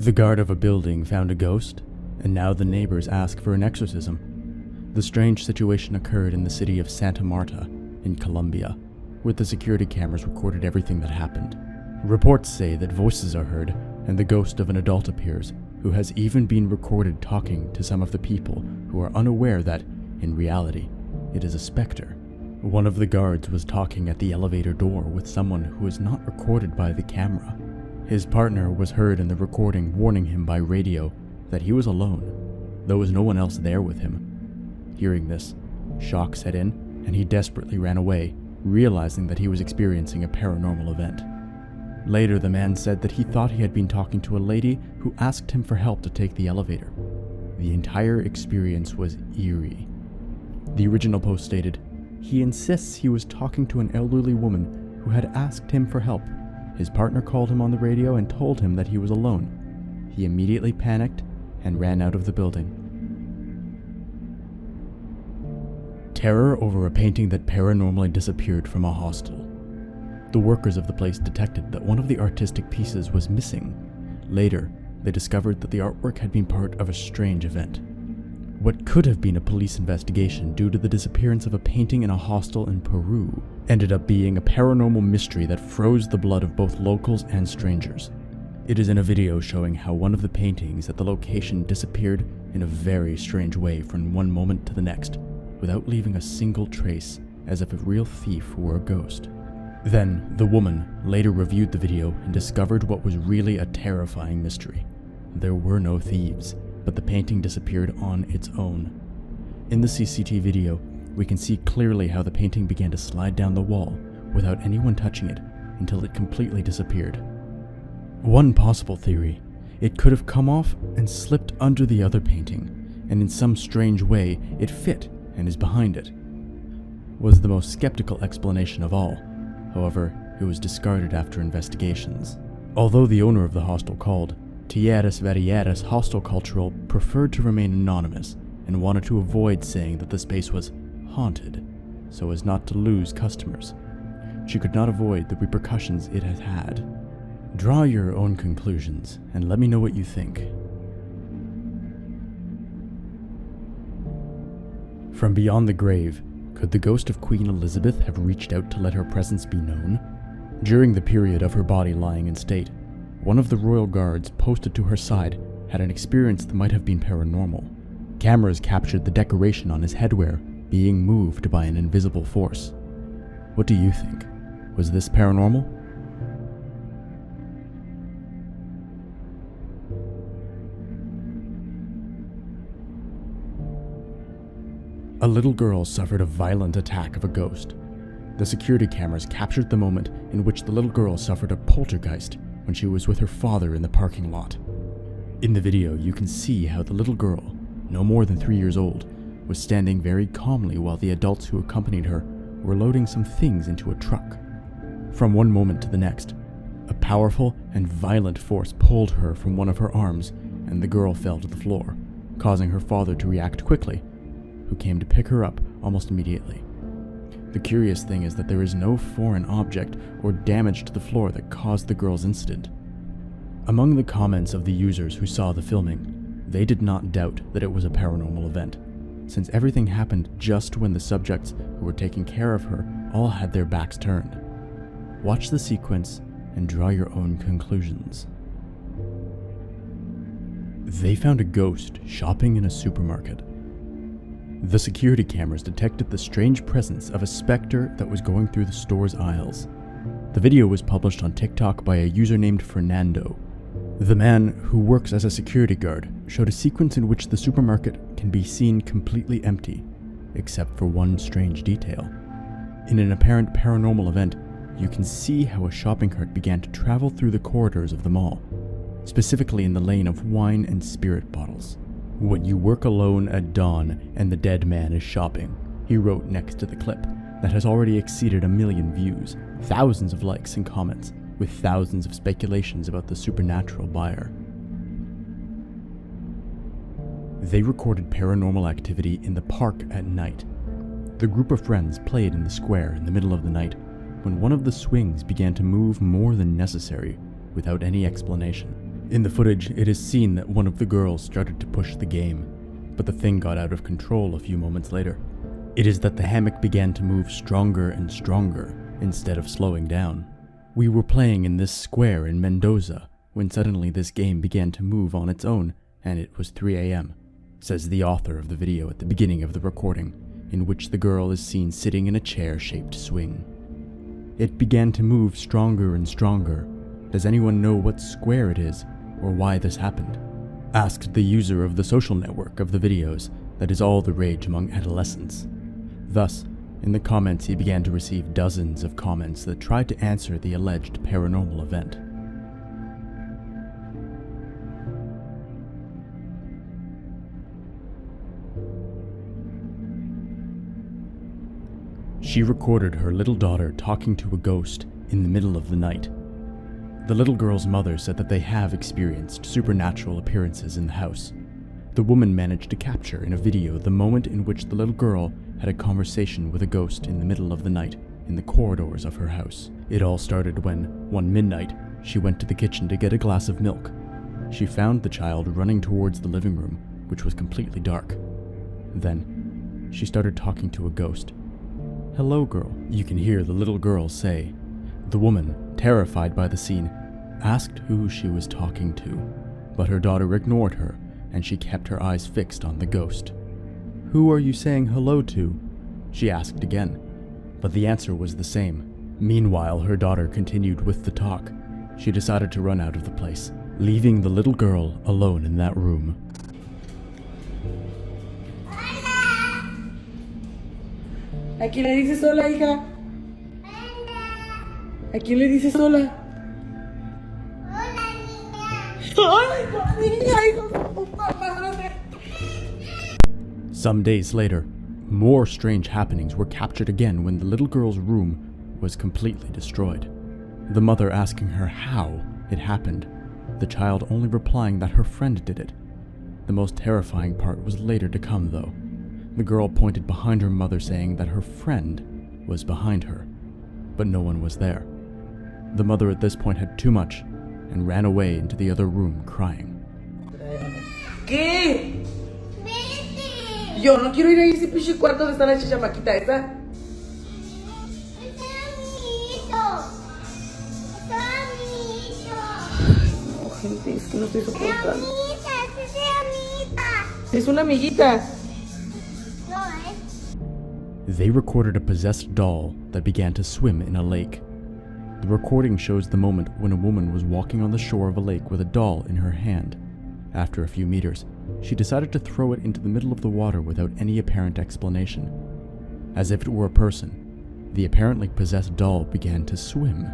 The guard of a building found a ghost, and now the neighbors ask for an exorcism. The strange situation occurred in the city of Santa Marta, in Colombia, where the security cameras recorded everything that happened. Reports say that voices are heard, and the ghost of an adult appears, who has even been recorded talking to some of the people who are unaware that, in reality, it is a specter. One of the guards was talking at the elevator door with someone who was not recorded by the camera. His partner was heard in the recording warning him by radio that he was alone. There was no one else there with him. Hearing this, shock set in, and he desperately ran away, realizing that he was experiencing a paranormal event. Later, the man said that he thought he had been talking to a lady who asked him for help to take the elevator. The entire experience was eerie. The original post stated, "He insists he was talking to an elderly woman who had asked him for help. His partner called him on the radio and told him that he was alone. He immediately panicked and ran out of the building." Terror over a painting that paranormally disappeared from a hostel. The workers of the place detected that one of the artistic pieces was missing. Later, they discovered that the artwork had been part of a strange event. What could have been a police investigation due to the disappearance of a painting in a hostel in Peru ended up being a paranormal mystery that froze the blood of both locals and strangers. It is in a video showing how one of the paintings at the location disappeared in a very strange way from one moment to the next, without leaving a single trace, as if a real thief were a ghost. Then, the woman later reviewed the video and discovered what was really a terrifying mystery. There were no thieves, but the painting disappeared on its own. In the CCTV video, we can see clearly how the painting began to slide down the wall without anyone touching it until it completely disappeared. One possible theory, it could have come off and slipped under the other painting, and in some strange way it fit and is behind it. Was the most skeptical explanation of all. However, it was discarded after investigations. Although the owner of the hostel called, Tierras Variedades Hostel Cultural preferred to remain anonymous and wanted to avoid saying that the space was haunted, so as not to lose customers. She could not avoid the repercussions it has had. Draw your own conclusions and let me know what you think. From beyond the grave, could the ghost of Queen Elizabeth have reached out to let her presence be known? During the period of her body lying in state, one of the royal guards posted to her side had an experience that might have been paranormal. Cameras captured the decoration on his headwear being moved by an invisible force. What do you think? Was this paranormal? A little girl suffered a violent attack of a ghost. The security cameras captured the moment in which the little girl suffered a poltergeist when she was with her father in the parking lot. In the video, you can see how the little girl, no more than 3 years old, was standing very calmly while the adults who accompanied her were loading some things into a truck. From one moment to the next, a powerful and violent force pulled her from one of her arms, and the girl fell to the floor, causing her father to react quickly, who came to pick her up almost immediately. The curious thing is that there is no foreign object or damage to the floor that caused the girl's incident. Among the comments of the users who saw the filming, they did not doubt that it was a paranormal event, since everything happened just when the subjects who were taking care of her all had their backs turned. Watch the sequence and draw your own conclusions. They found a ghost shopping in a supermarket. The security cameras detected the strange presence of a specter that was going through the store's aisles. The video was published on TikTok by a user named Fernando. The man, who works as a security guard, showed a sequence in which the supermarket can be seen completely empty, except for one strange detail. In an apparent paranormal event, you can see how a shopping cart began to travel through the corridors of the mall, specifically in the lane of wine and spirit bottles. "When you work alone at dawn and the dead man is shopping," he wrote next to the clip that has already exceeded 1 million views, thousands of likes and comments, with thousands of speculations about the supernatural buyer. They recorded paranormal activity in the park at night. The group of friends played in the square in the middle of the night when one of the swings began to move more than necessary without any explanation. In the footage, it is seen that one of the girls started to push the game, but the thing got out of control a few moments later. It is that the hammock began to move stronger and stronger instead of slowing down. We were playing in this square in Mendoza when suddenly this game began to move on its own, and it was 3 a.m., says the author of the video at the beginning of the recording, in which the girl is seen sitting in a chair-shaped swing. It began to move stronger and stronger. Does anyone know what square it is, or why this happened? Asked the user of the social network of the videos that is all the rage among adolescents. Thus, in the comments he began to receive dozens of comments that tried to answer the alleged paranormal event. She recorded her little daughter talking to a ghost in the middle of the night. The little girl's mother said that they have experienced supernatural appearances in the house. The woman managed to capture in a video the moment in which the little girl had a conversation with a ghost in the middle of the night in the corridors of her house. It all started when, one midnight, she went to the kitchen to get a glass of milk. She found the child running towards the living room, which was completely dark. Then, she started talking to a ghost. "Hello, girl," you can hear the little girl say. The woman, terrified by the scene, asked who she was talking to, but her daughter ignored her, and she kept her eyes fixed on the ghost. "Who are you saying hello to?" she asked again, but the answer was the same. Meanwhile, her daughter continued with the talk. She decided to run out of the place, leaving the little girl alone in that room. ¿A quién le dices hola, hija? ¿A quién le dices hola? Hola, niña, hijo de puta madre. Some days later, more strange happenings were captured again when the little girl's room was completely destroyed. The mother asking her how it happened, the child only replying that her friend did it. The most terrifying part was later to come, though. The girl pointed behind her mother saying that her friend was behind her, but no one was there. The mother at this point had too much and ran away into the other room crying. ¿Qué? Yo no quiero ir a ese pinche cuarto donde está la chamaquita esa. No, gente, es que no estoy soportando. Es una amiguita. They recorded a possessed doll that began to swim in a lake. The recording shows the moment when a woman was walking on the shore of a lake with a doll in her hand. After a few meters, she decided to throw it into the middle of the water without any apparent explanation. As if it were a person, the apparently possessed doll began to swim,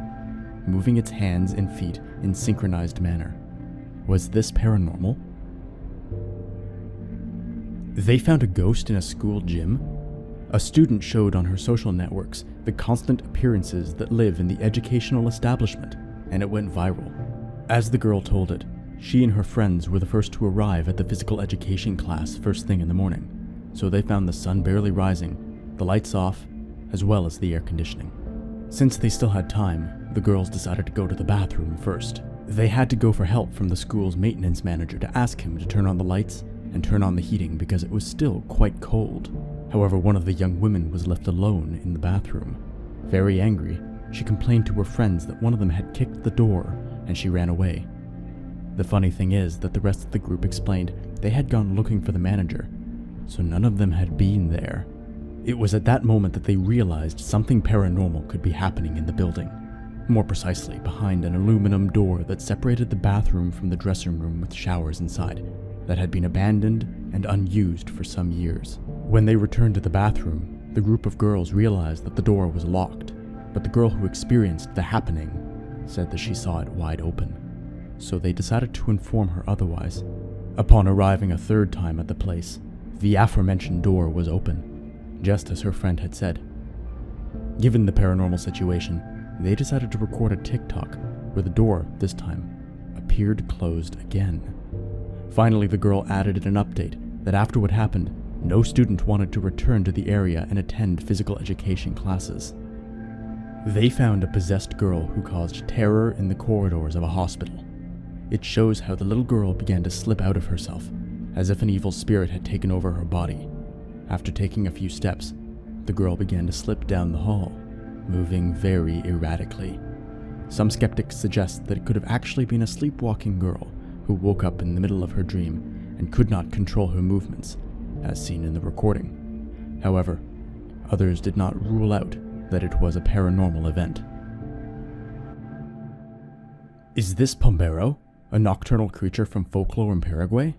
moving its hands and feet in synchronized manner. Was this paranormal? They found a ghost in a school gym. A student showed on her social networks the constant appearances that live in the educational establishment, and it went viral. As the girl told it, she and her friends were the first to arrive at the physical education class first thing in the morning, so they found the sun barely rising, the lights off, as well as the air conditioning. Since they still had time, the girls decided to go to the bathroom first. They had to go for help from the school's maintenance manager to ask him to turn on the lights and turn on the heating because it was still quite cold. However, one of the young women was left alone in the bathroom. Very angry, she complained to her friends that one of them had kicked the door and she ran away. The funny thing is that the rest of the group explained they had gone looking for the manager, so none of them had been there. It was at that moment that they realized something paranormal could be happening in the building. More precisely, behind an aluminum door that separated the bathroom from the dressing room with showers inside, that had been abandoned and unused for some years. When they returned to the bathroom, the group of girls realized that the door was locked, but the girl who experienced the happening said that she saw it wide open. So they decided to inform her otherwise. Upon arriving a third time at the place, the aforementioned door was open, just as her friend had said. Given the paranormal situation, they decided to record a TikTok where the door, this time, appeared closed again. Finally, the girl added in an update that after what happened, no student wanted to return to the area and attend physical education classes. They found a possessed girl who caused terror in the corridors of a hospital. It shows how the little girl began to slip out of herself, as if an evil spirit had taken over her body. After taking a few steps, the girl began to slip down the hall, moving very erratically. Some skeptics suggest that it could have actually been a sleepwalking girl who woke up in the middle of her dream and could not control her movements, as seen in the recording. However, others did not rule out that it was a paranormal event. Is this Pombero, a nocturnal creature from folklore in Paraguay?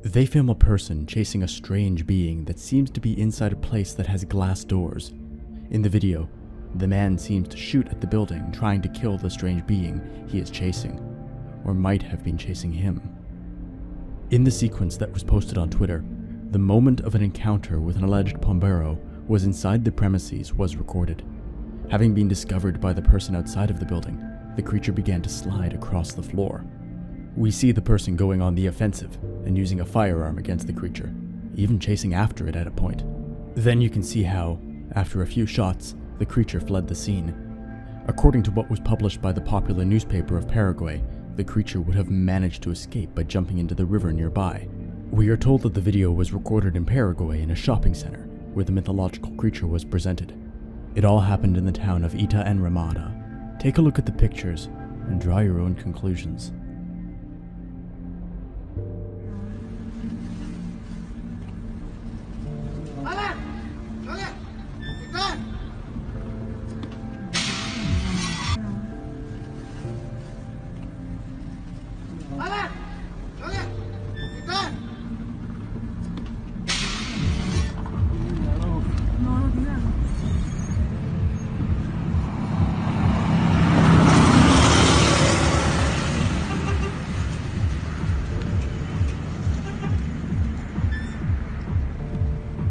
They film a person chasing a strange being that seems to be inside a place that has glass doors. In the video, the man seems to shoot at the building, trying to kill the strange being he is chasing, or might have been chasing him. In the sequence that was posted on Twitter, the moment of an encounter with an alleged Pombero was inside the premises was recorded. Having been discovered by the person outside of the building, the creature began to slide across the floor. We see the person going on the offensive and using a firearm against the creature, even chasing after it at a point. Then you can see how, after a few shots, the creature fled the scene. According to what was published by the popular newspaper of Paraguay, the creature would have managed to escape by jumping into the river nearby. We are told that the video was recorded in Paraguay in a shopping center, where the mythological creature was presented. It all happened in the town of Ita and Ramada. Take a look at the pictures and draw your own conclusions.